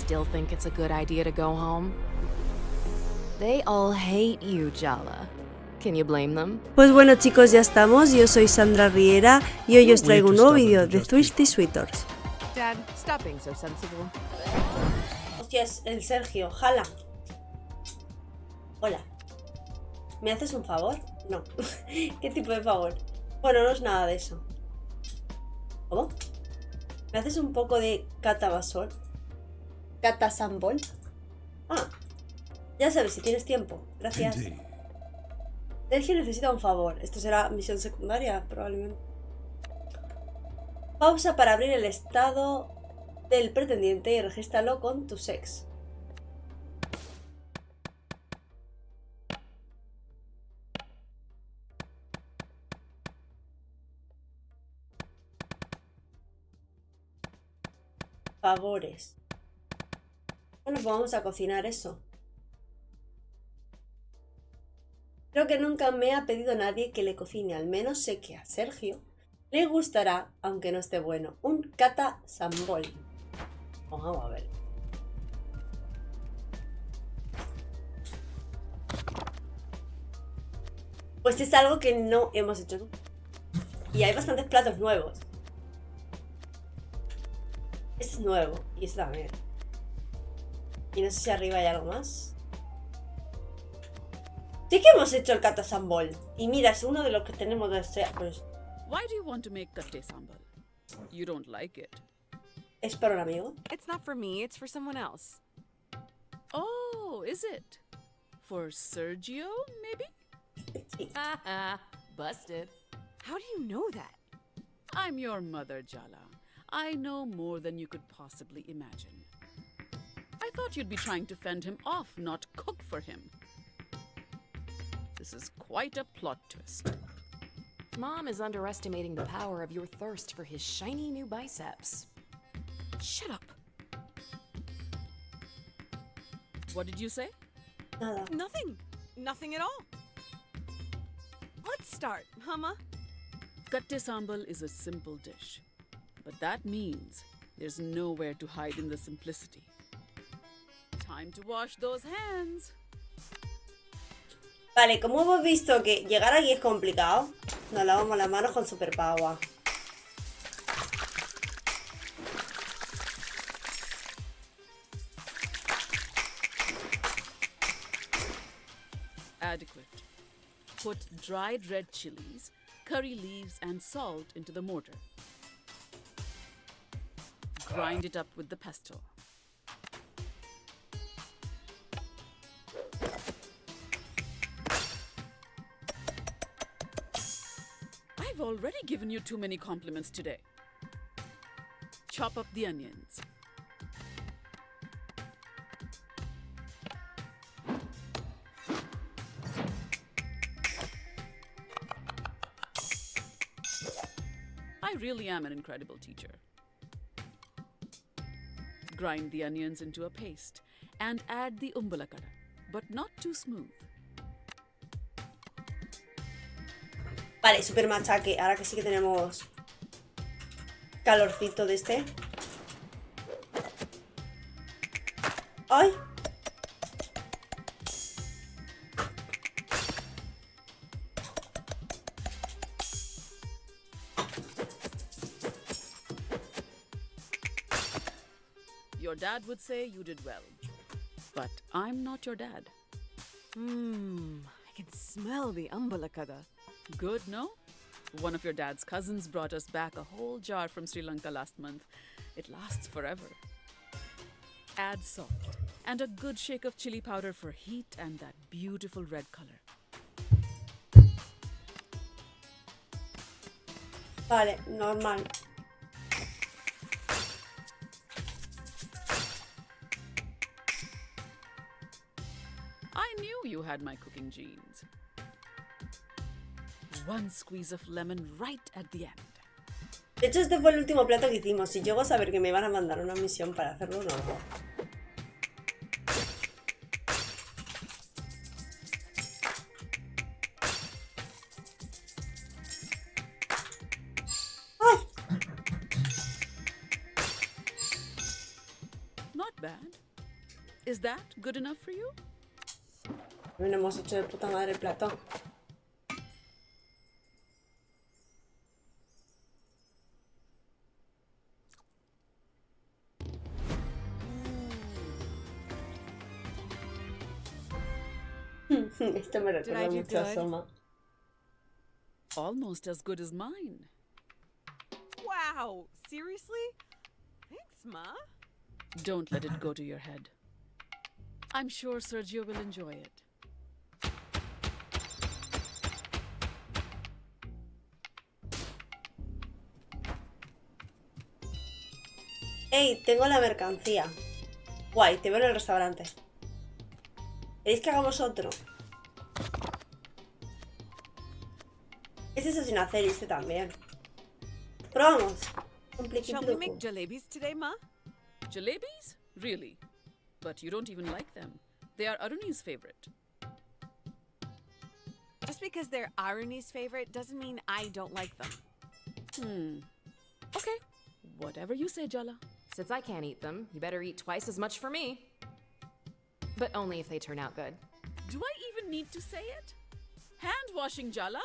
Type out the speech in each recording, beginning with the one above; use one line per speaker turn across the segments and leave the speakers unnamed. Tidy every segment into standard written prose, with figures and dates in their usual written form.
still think it's a good idea to go home? They all hate you, Jala. Can you blame them?
Pues bueno chicos, ya estamos, yo soy Sandra Riera y hoy os traigo un nuevo vídeo de Suitors.
Dad, stop being so sensible.
Hostias, el Sergio, jala. Hola. ¿Me haces un favor? No. ¿Qué tipo de favor? Bueno, no es nada de eso. ¿Cómo? ¿Me haces un poco de catabasol? ¿Catasambol? Ah, ya sabes, si tienes tiempo. Gracias. Sergio necesita un favor. Esto será misión secundaria, probablemente. Pausa para abrir el estado del pretendiente y regístralo con tu ex. Favores. Bueno, pues vamos a cocinar eso. Creo que nunca me ha pedido nadie que le cocine, al menos sé que a Sergio le gustará, aunque no esté bueno, un catasambol. Vamos a ver. Pues es algo que no hemos hecho nunca. Y hay bastantes platos nuevos. Este es nuevo y este también. Y no sé si arriba hay algo más. Sí que hemos hecho el catasambol. Y mira, es uno de los que tenemos de ser. Pues,
Why do you want to make catasambol? You don't like it.
¿es para un amigo?
It's not for me, it's for someone else.
Oh, is it? For Sergio, maybe?
Sí.
Haha, busted. How do you know that?
I'm your mother, Jala. I know more than you could possibly imagine. I thought you'd be trying to fend him off, not cook for him. This is quite a plot twist.
Mom is underestimating the power of your thirst for his shiny new biceps.
Shut up. What did you say?
Nada.
Nothing. Nothing at all. Let's start, Humma.
Catasambol is a simple dish, but that means there's nowhere to hide in the simplicity. Time to wash those hands.
Vale, como hemos visto que llegar aquí es complicado, nos lavamos las manos con superpower.
Adequate. Put dried red chilies, curry leaves, and salt into the mortar. Grind it up with the pesto. I've already given you too many compliments today. Chop up the onions. I really am an incredible teacher. Grind the onions into a paste and add the umbulakara, but not too smooth.
Vale, super machaque. Ahora que sí que tenemos calorcito de este. ¡Ay!
Your dad would say you did well, but I'm not your dad.
I can smell the umbalakada.
Good, no? One of your dad's cousins brought us back a whole jar from Sri Lanka last month. It lasts forever. Add salt and a good shake of chili powder for heat and that beautiful red color.
Vale, normal.
I knew you had my cooking genes. One squeeze of lemon right at the end.
De hecho, este fue el último plato que hicimos. Si llego a saber que me van a mandar una misión para hacerlo, no.
Not bad. Is that good enough for you?
Bueno, hemos hecho de puta madre el plato. Esto me
Did I
recuerda
do
mucho a
good?
Soma.
Almost as good as mine.
Wow, seriously? Thanks, Ma.
Don't let it go to your head. I'm sure Sergio will enjoy it.
¡Ey! Tengo la mercancía. Guay, te veo en el restaurante. ¿Queréis que hagamos otro? Este es sin hacer y este también. Probamos.
Shall we make jalebis today, Ma?
Jalebis? Really? But you don't even like them. They are Aruni's favorite.
Just because they're Aruni's favorite doesn't mean I don't like them.
Okay. Whatever you say, Jala.
Since I can't eat them, you better eat twice as much for me. But only if they turn out good.
Do I even need to say it? Hand washing, Jala?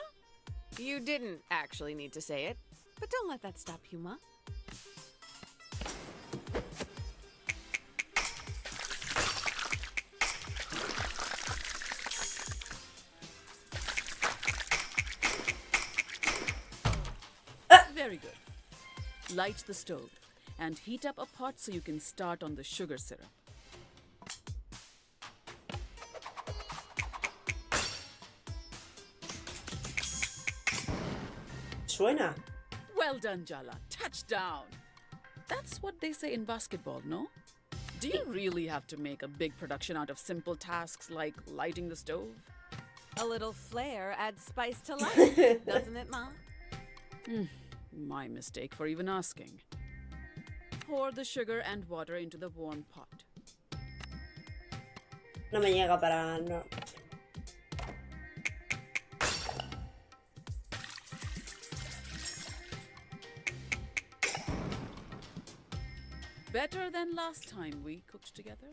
You didn't actually need to say it, but don't let that stop you, Ma.
Very good. Light the stove and heat up a pot so you can start on the sugar syrup.
Suena.
Well done, Jala. Touchdown. That's what they say in basketball, no? Do you really have to make a big production out of simple tasks like lighting the stove?
A little flair adds spice to life, doesn't it, Ma?
My mistake for even asking. Pour the sugar and water into the warm pot.
No me llega para... No.
Better than last time we cooked together.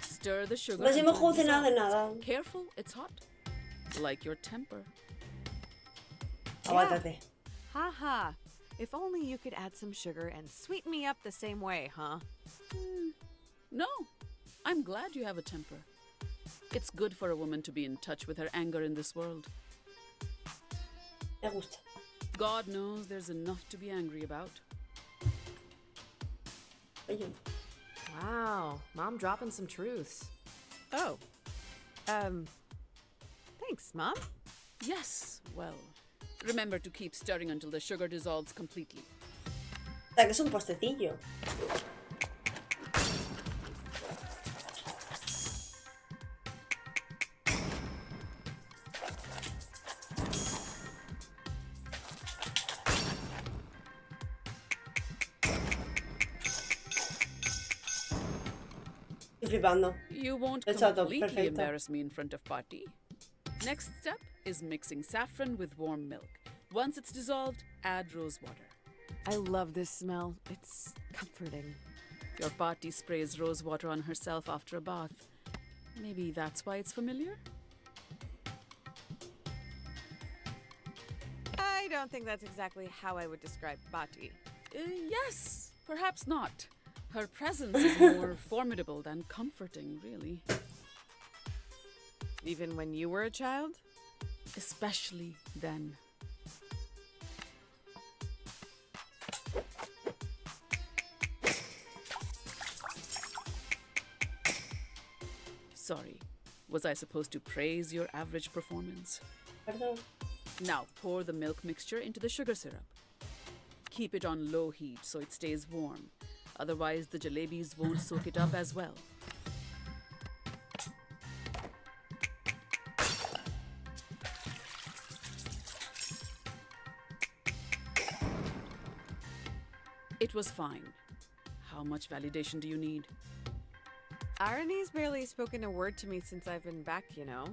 Stir the sugar.
No hemos
until
cocinado de
dissolved.
nada.
Careful, it's hot. Like your temper.
Aguántate.
Ha ha. If only you could add some sugar and sweeten me up the same way, huh?
No, I'm glad you have a temper. It's good for a woman to be in touch with her anger in this world.
Me gusta.
God knows there's enough to be angry about.
Oye.
Wow, Mom dropping some truths.
Oh. Thanks, Mom.
Yes, well, remember to keep stirring until the sugar dissolves completely.
O sea, que es un postecillo. Estoy flipando.
You won't
That's all
completely
perfecto.
embarrass me in front of Party. Next step is mixing saffron with warm milk. Once it's dissolved, add rose water.
I love this smell. It's comforting.
Your Party sprays rose water on herself after a bath. Maybe that's why it's familiar?
I don't think that's exactly how I would describe Bati.
Yes, perhaps not. Her presence is more formidable than comforting, really.
Even when you were a child?
Especially then. Sorry, was I supposed to praise your average performance?
Perdón.
Now pour the milk mixture into the sugar syrup. Keep it on low heat so it stays warm. Otherwise, the jalebis won't soak it up as well. It was fine. How much validation do you need?
Irony's barely spoken a word to me since I've been back, you know.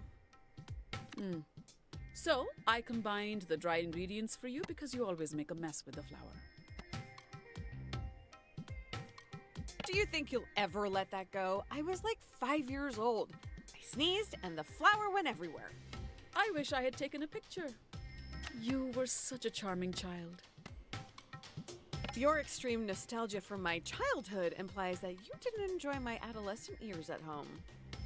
So, I combined the dried ingredients for you because you always make a mess with the flour.
Do you think you'll ever let that go? I was like 5 years old. I sneezed and the flour went everywhere.
I wish I had taken a picture. You were such a charming child.
Your extreme nostalgia from my childhood implies that you didn't enjoy my adolescent years at home.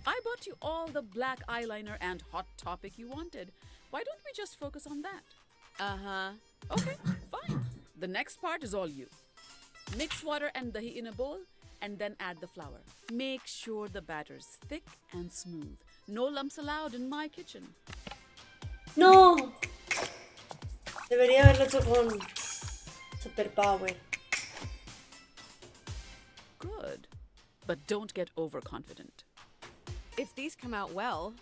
I bought you all the black eyeliner and hot topic you wanted. Why don't we just focus on that?
Uh-huh.
Okay, fine. The next part is all you. Mix water and dahi in a bowl and then add the flour. Make sure the batter's thick and smooth. No lumps allowed in my kitchen.
¡No! Debería haberlo hecho con Superpower.
Good. But don't get overconfident.
If these come out well,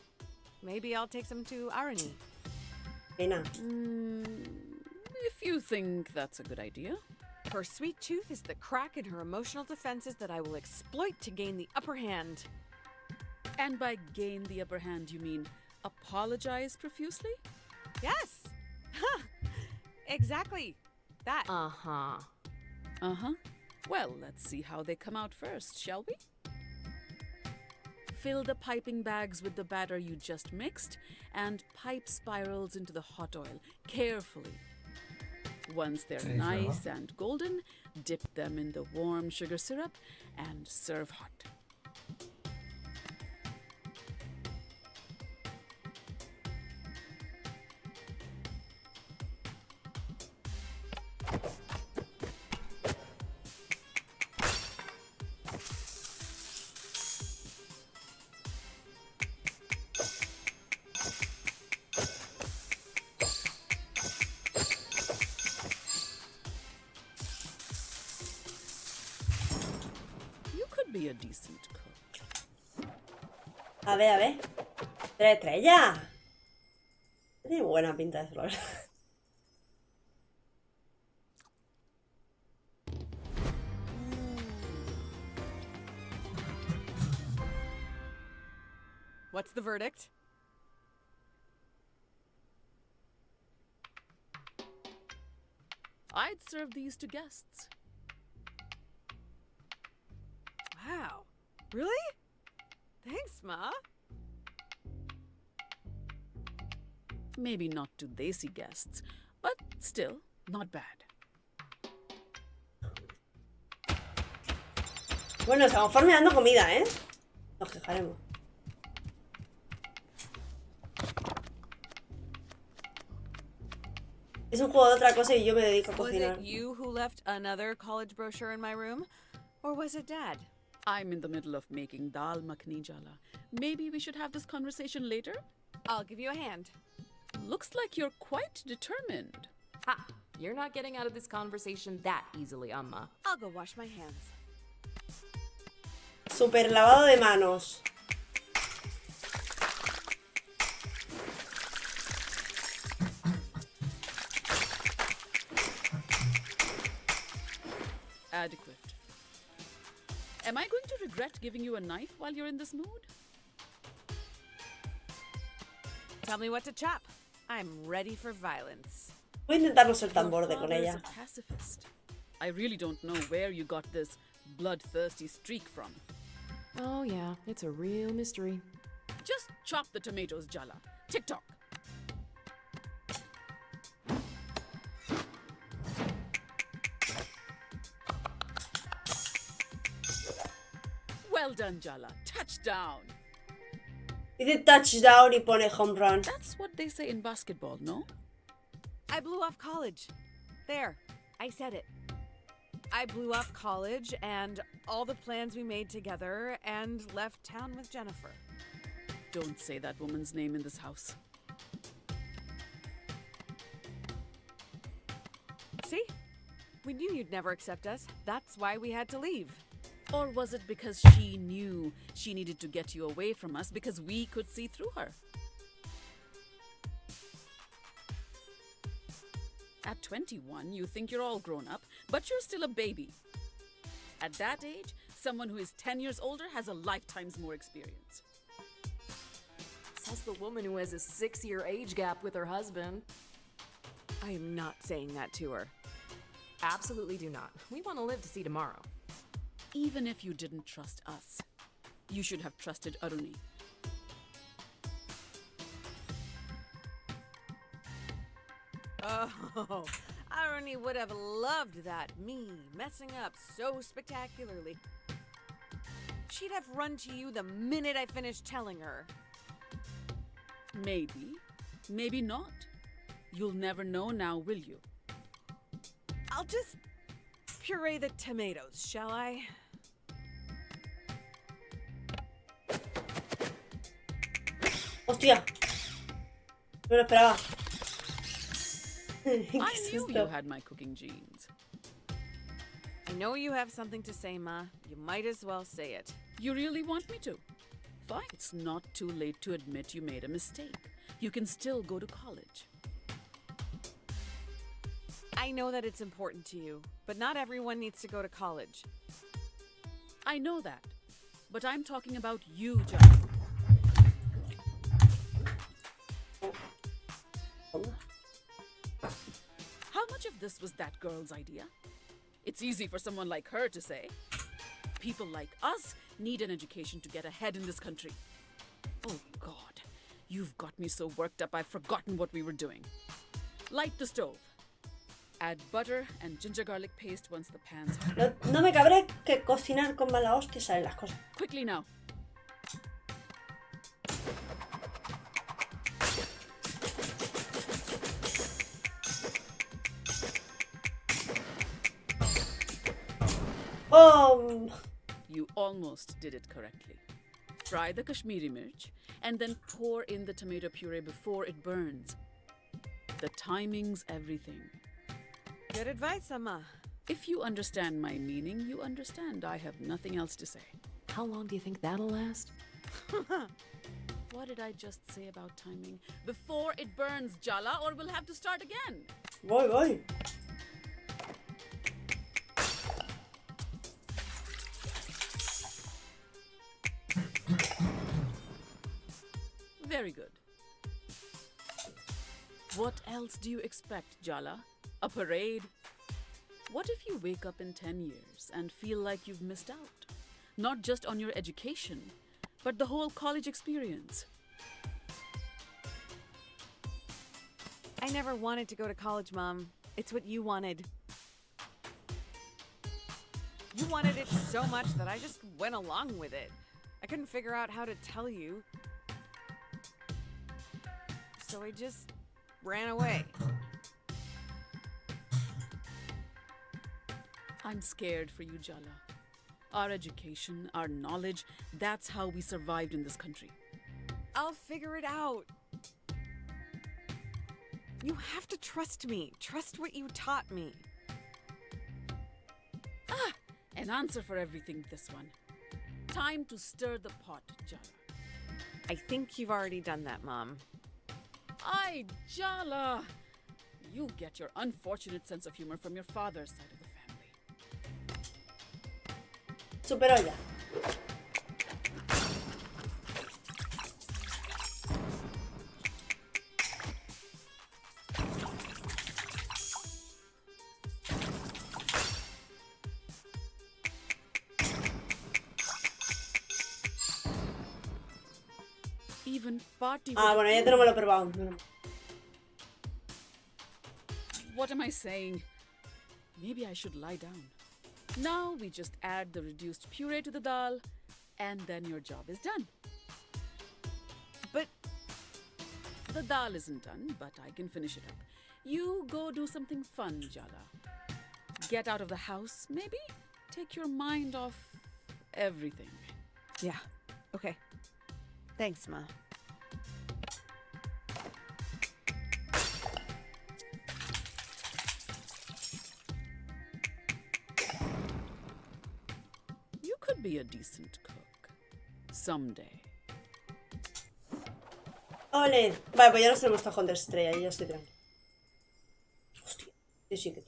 maybe I'll take them to Arani.
Pena.
If you think that's a good idea.
Her sweet tooth is the crack in her emotional defenses that I will exploit to gain the upper hand.
And by gain the upper hand, you mean apologize profusely?
Yes! Huh. Exactly. That.
Uh-huh.
Uh-huh. Well, let's see how they come out first, shall we? Fill the piping bags with the batter you just mixed and pipe spirals into the hot oil carefully. Once they're nice and golden, dip them in the warm sugar syrup and serve hot. Be a decent cook.
A ver. 3 estrellas. Tiene buena pinta eso, la verdad.
What's the verdict?
I'd serve these to guests.
Wow. Really? Thanks, Ma.
Maybe not to Desi guests, but still, not bad.
Bueno, estamos farmeando comida, ¿eh? Nos quejaremos. Es un juego de otra cosa y yo me dedico a
Was
cocinar.
it you who left another college brochure in my room? Or was it Dad?
I'm in the middle of making dal makhni jala. Maybe we should have this conversation later?
I'll give you a hand.
Looks like you're quite determined.
Ha! You're not getting out of this conversation that easily, Amma.
I'll go wash my hands.
Super lavado de manos.
Adequate. Am I going to regret giving you a knife while you're in this mood?
Tell me what to chop. I'm ready for violence.
Voy a intentar no ser tan
Your
borde con
father is
ella.
a pacifist. I really don't know where you got this bloodthirsty streak from.
Oh, yeah, it's a real mystery.
Just chop the tomatoes, Jala. Tick-tock. Well done, Jala. Touchdown.
Dice touchdown y pone home run.
That's what they say in basketball, no?
I blew off college. There, I said it. I blew off college and all the plans we made together and left town with Jennifer.
Don't say that woman's name in this house.
See? We knew you'd never accept us. That's why we had to leave.
Or was it because she knew she needed to get you away from us because we could see through her? At 21, you think you're all grown up, but you're still a baby. At that age, someone who is 10 years older has a lifetime's more experience.
Says the woman who has a 6-year age gap with her husband.
I am not saying that to her.
Absolutely do not. We want to live to see tomorrow.
even if you didn't trust us, you should have trusted Aruni.
Oh, Irony would have loved that. Me messing up so spectacularly. She'd have run to you the minute I finished telling her.
Maybe, maybe not. You'll never know now, will you?
I'll just puree the tomatoes, shall I?
¡Hostia! No lo esperaba.
I
¿Qué es
knew
esto?
you had my cooking genes.
I know you have something to say, Ma. You might as well say it.
You really want me to? Fine. It's not too late to admit you made a mistake. You can still go to college.
I know that it's important to you, but not everyone needs to go to college.
I know that. But I'm talking about you, John. How much of this was that girl's idea? It's easy for someone like her to say. People like us need an education to get ahead in this country. Oh, God. You've got me so worked up I've forgotten what we were doing. Light the stove. Add butter and ginger garlic paste once the pan's hot.
No me cabré que cocinar con mala hostia salen las cosas.
Quickly now.
¡Oh!
You almost did it correctly. Fry the Kashmiri mirch and then pour in the tomato puree before it burns. The timing's everything.
Good advice, Amma.
If you understand my meaning, you understand I have nothing else to say.
How long do you think that'll last?
What did I just say about timing? Before it burns, Jala, or we'll have to start again.
Voy.
Very good. What else do you expect, Jala? A parade? What if you wake up in 10 years and feel like you've missed out? Not just on your education, but the whole college experience.
I never wanted to go to college, Mom. It's what you wanted. You wanted it so much that I just went along with it. I couldn't figure out how to tell you. So I just ran away.
I'm scared for you, Jala. Our education, our knowledge, that's how we survived in this country.
I'll figure it out. You have to trust me. Trust what you taught me.
An answer for everything, this one. Time to stir the pot, Jala.
I think you've already done that, Mom.
Ay, Jala! You get your unfortunate sense of humor from your father's side of the family.
Supero ya.
Even party.
Bueno, ya te no me lo he probado.
What am I saying? Maybe I should lie down. Now we just add the reduced puree to the dal, and then your job is done.
But
The dal isn't done, but I can finish it up. You go do something fun, Jala. Get out of the house, maybe? Take your mind off everything.
yeah, okay. Thanks, Ma.
You could be a decent cook. Someday.
Ole. Vale, pues ya nos tenemos tajón de estrella y yo estoy tranquila. Hostia, yo sí que...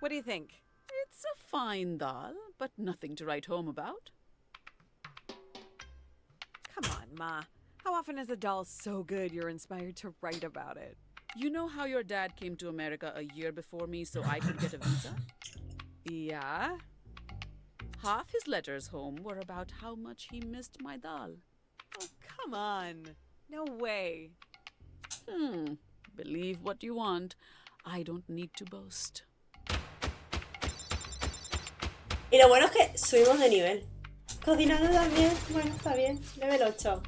What do you think?
It's a fine dal, but nothing to write home about.
Come on, Ma. How often is a doll so good you're inspired to write about it?
You know how your dad came to America a year before me so I could get a visa?
Yeah?
Half his letters home were about how much he missed my doll.
Oh, come on. No way.
Believe what you want. I don't need to boast.
Y lo bueno es que subimos de nivel. Cocinando también. Bueno, está bien. Level 8.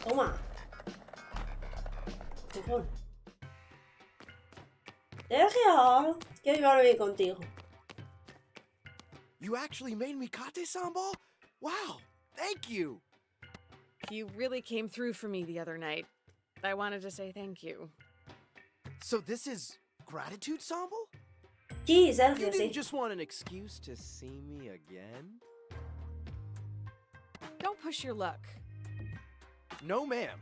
Toma. Dejo. Dejo. Quiero llevarme bien contigo.
You actually made me kate sambal? Wow, thank you.
You really came through for me the other night. I wanted to say thank you.
So this is gratitude sambal?
Sí,
You
Sergio,
didn't
sí.
just want an excuse to see me again?
Don't push your luck.
No, ma'am.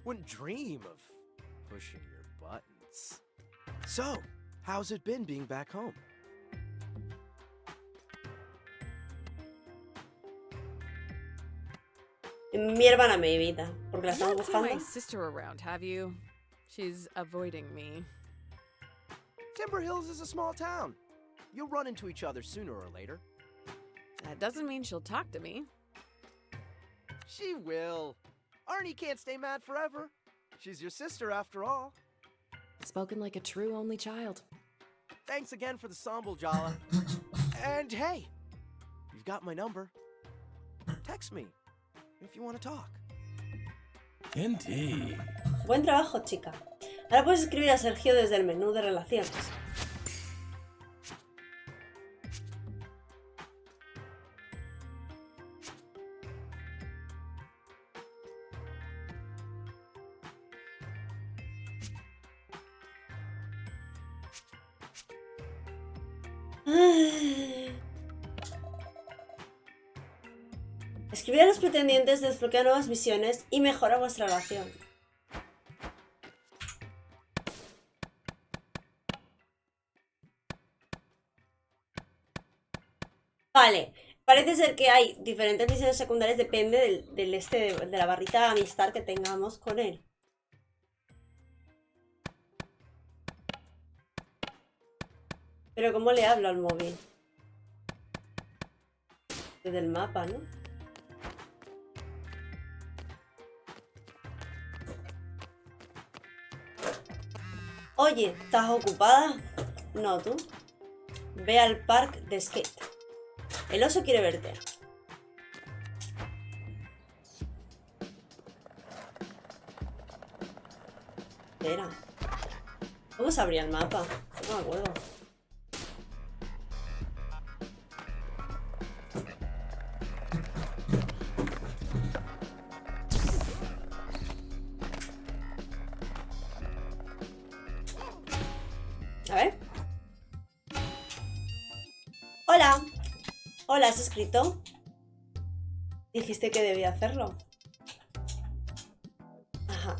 Wouldn't dream of pushing your buttons. So, how's it been being back home?
Mi hermana me evita, porque la
You
estamos
haven't seen my
buscando.
sister around, have you? She's avoiding me.
Timber Hills is a small town. You'll run into each other sooner or later.
That doesn't mean she'll talk to me.
She will. Arnie can't stay mad forever. She's your sister after all.
Spoken like a true only child.
Thanks again for the sambal, Jala. And hey, you've got my number. Text me if you want to talk.
Indeed.
Buen trabajo, chica. Ahora puedes escribir a Sergio desde el menú de relaciones. Escribir a los pretendientes desbloquea nuevas misiones y mejora vuestra relación. Vale, parece ser que hay diferentes misiones secundarias, depende de la barrita de amistad que tengamos con él. Pero ¿cómo le hablo al móvil? Desde el mapa, ¿no? Oye, ¿estás ocupada? No, tú. Ve al parque de skate. El oso quiere verte. Espera. ¿Cómo se abría el mapa? No me acuerdo. A ver. Hola. Hola, ¿has escrito? Dijiste que debía hacerlo. Ajá.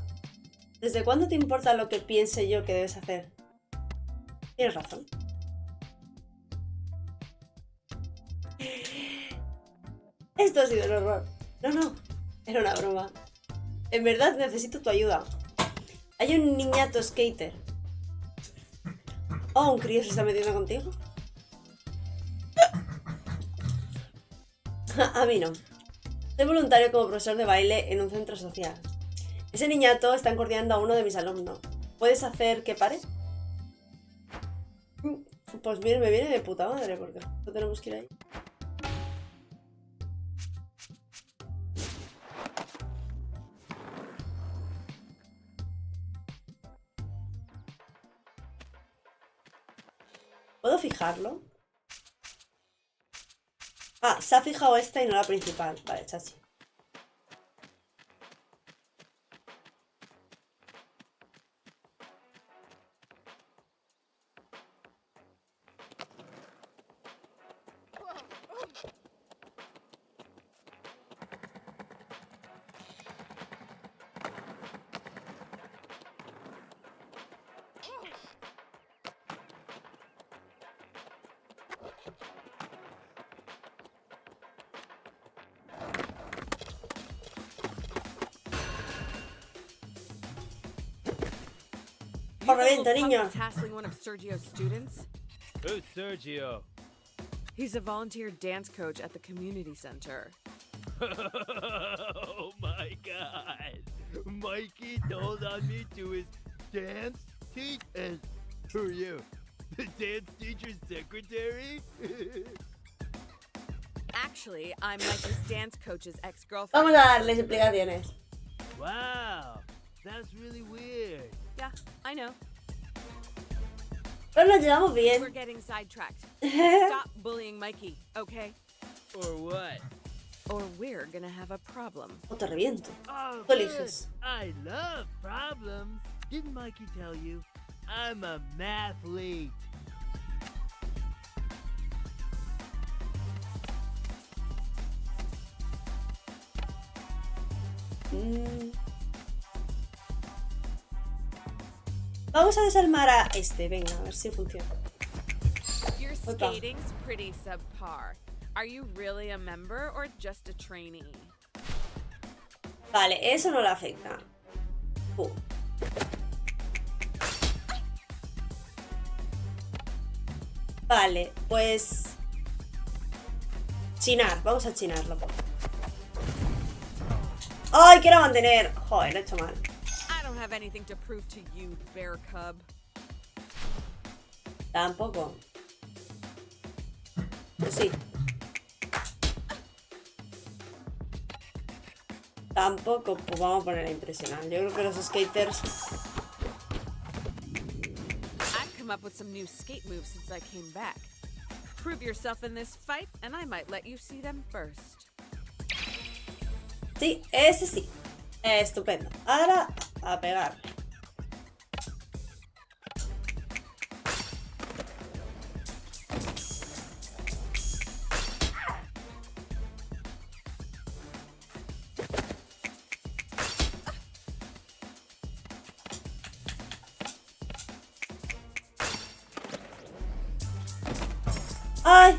¿Desde cuándo te importa lo que piense yo que debes hacer? Tienes razón. Esto ha sido un horror. No, era una broma. En verdad necesito tu ayuda. Hay un niñato skater. Oh, ¿un crío se está metiendo contigo? A mí no. Soy voluntario como profesor de baile en un centro social. Ese niñato está encordiando a uno de mis alumnos. ¿Puedes hacer que pare? Pues bien, me viene de puta madre porque no tenemos que ir ahí. ¿Puedo fijarlo? Ah, se ha fijado esta y no la principal. Vale, chachi.
You the
Corre,
little
viento,
punk
niño.
that's hassling one of Sergio's students?
Who's Sergio?
He's a volunteer dance coach at the community center.
Oh my god. Mikey told on me to his dance teacher. Who are you? The dance teacher's secretary?
Actually, I'm Mikey's dance coach's
Vamos
ex-girlfriend.
a darles explicaciones.
Wow. That's really weird.
Yeah, I know.
Pero nos llevamos
We're
bien.
getting sidetracked. Stop bullying Mikey, okay?
Or what?
Or we're gonna have a problem.
O te reviento.
Oh,
Tú
good.
eliges.
I love problems. Didn't Mikey tell you? I'm a mathlete.
Vamos a desarmar a este. Venga, a ver si funciona.
Your
Opa.
skating's pretty subpar. Are you really a member or just a trainee?
Vale, eso no le afecta. Vale, pues... Chinar, vamos a chinarlo. ¡Ay, quiero mantener! Joder, lo he hecho mal.
I don't have anything to prove to you, bear cub.
Tampoco. Pues sí. Tampoco, pues vamos a poner a impresionar. Yo creo que los skaters...
I've come up with some new skate moves since I came back. Prove yourself in this fight, and I might let you see them first.
Sí, ese sí. Estupendo. Ahora, a pegar. ¡Ay!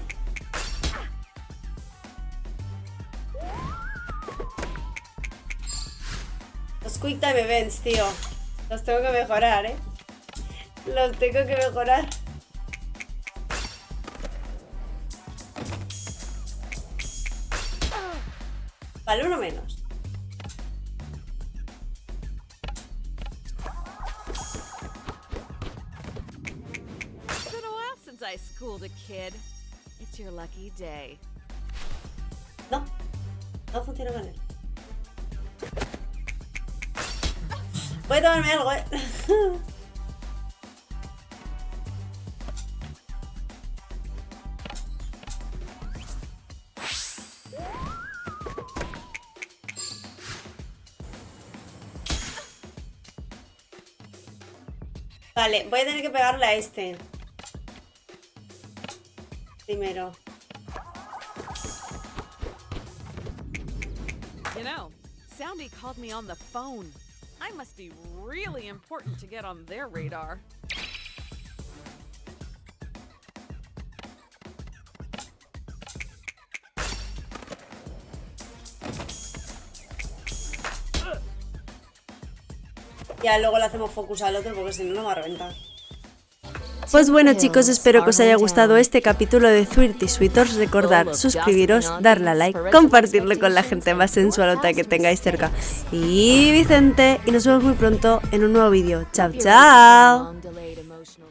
Los quick time events, tío. Los tengo que mejorar, ¿eh? Los tengo que mejorar. Vale, uno menos.
It's been a while since I schooled a kid. It's your lucky day.
No. No funciona con él. Voy a tomarme algo, ¿eh? Vale, voy a tener que pegarle a este. Primero.
You know, Soundy called me on the phone. I must be really important to get on their radar.
Ya luego le hacemos focus al otro porque si no, no va a reventar. Pues bueno chicos, espero que os haya gustado este capítulo de Suitors. Recordad suscribiros, darle a like, compartirlo con la gente más sensualota que tengáis cerca. Y Vicente, y nos vemos muy pronto en un nuevo vídeo. Chao, chao.
Long delayed emotional